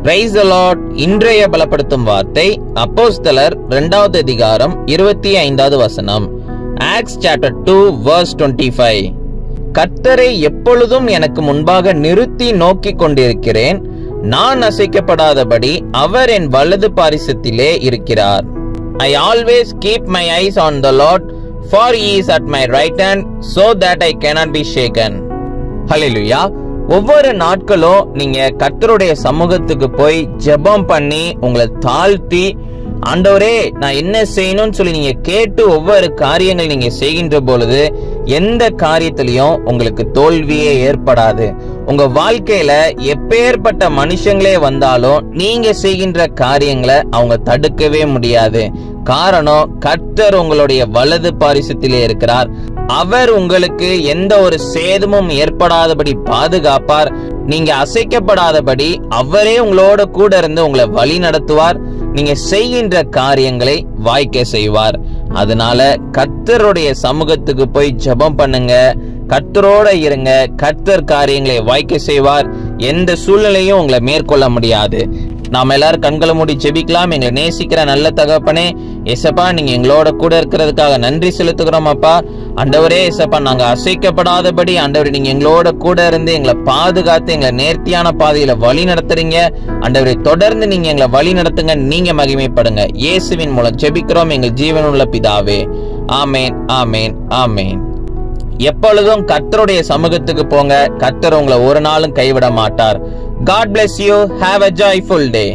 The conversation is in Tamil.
Praise the Lord. இன்றைய பலப்படுத்தும் வார்த்தை அப்போஸ்தலர் 2வது அதிகாரம் 25வது வசனம். Acts chapter 2 verse 25. கர்த்தரை எப்பொழுதும் எனக்கு முன்பாக நிறுத்தி நோக்கிக் கொண்டிருக்கிறேன், நான் அசைக்கப்படாதபடி அவர் என் வலது பாரிசத்திலே இருக்கிறார். I always keep my eyes on the Lord, for he is at my right hand, so that I cannot be shaken. Hallelujah. ஒவ்வொரு நாட்களும் நீங்க கர்த்தருடைய சமூகத்துக்கு போய் ஜெபம் பண்ணி உங்களை தாழ்த்தி, ஆண்டவரே நான் என்ன செய்யணும்னு சொல்லி நீங்க கேட்டு ஒவ்வொரு காரியங்கள் நீங்க செய்கின்ற பொழுது எந்த காரியத்திலையும் உங்களுக்கு தோல்வியே ஏற்படாது. உங்க வாழ்க்கையில எப்பேற்பட்ட மனுஷங்களே வந்தாலும் நீங்க செய்கின்ற காரியங்களை அவங்க தடுக்கவே முடியாது. காரணம், கர்த்தர் உங்களுடைய வலது பாரிசத்திலே இருக்கிறார். அவர் உங்களுக்கு எந்த ஒரு சேதமும் ஏற்படாதபடி பாதுகாப்பார். நீங்க அசைக்கப்படாதபடி அவரே உங்களோட கூட இருந்து உங்களை வழி நடத்துவார். நீங்க செய்கின்ற காரியங்களை வாய்க்க செய்வார். அதனால கர்த்தருடைய சமூகத்துக்கு போய் ஜெபம் பண்ணுங்க, கர்த்தரோட இருங்க. கர்த்தர் காரியங்களை வாய்க்க செய்வார். எந்த சூழ்நிலையும் உங்களை மேற்கொள்ள முடியாது. நாம எல்லாரும் கண்களை மூடி ஜெபிக்கலாம். எங்களை நேசிக்கிற நல்ல தகப்பனே, ஏசப்பா நீங்க எங்களோட கூட இருக்கிறதுக்காக நன்றி செலுத்துகிறோம் அப்பா. ஆண்டவரே ஏசப்பா, நாங்க அசைக்கப்படாதபடி ஆண்டவரே நீங்க எங்களோட கூட இருந்து எங்களை பாதுகாத்து எங்களை நேர்த்தியான பாதையில வழி நடத்துறீங்க. ஆண்டவரே தொடர்ந்து நீங்க எங்களை வழி நடத்துங்க, நீங்க மகிமைப்படுங்க. இயேசுவின் மூலம் ஜெபிக்கிறோம் எங்கள் ஜீவனுள்ள பிதாவே. ஆமேன், ஆமேன், ஆமேன். எப்பொழுதும் கர்த்தருடைய சமூகத்துக்கு போங்க. கர்த்தர் உங்களை ஒரு நாளும் கைவிட மாட்டார். God bless you. Have a joyful day.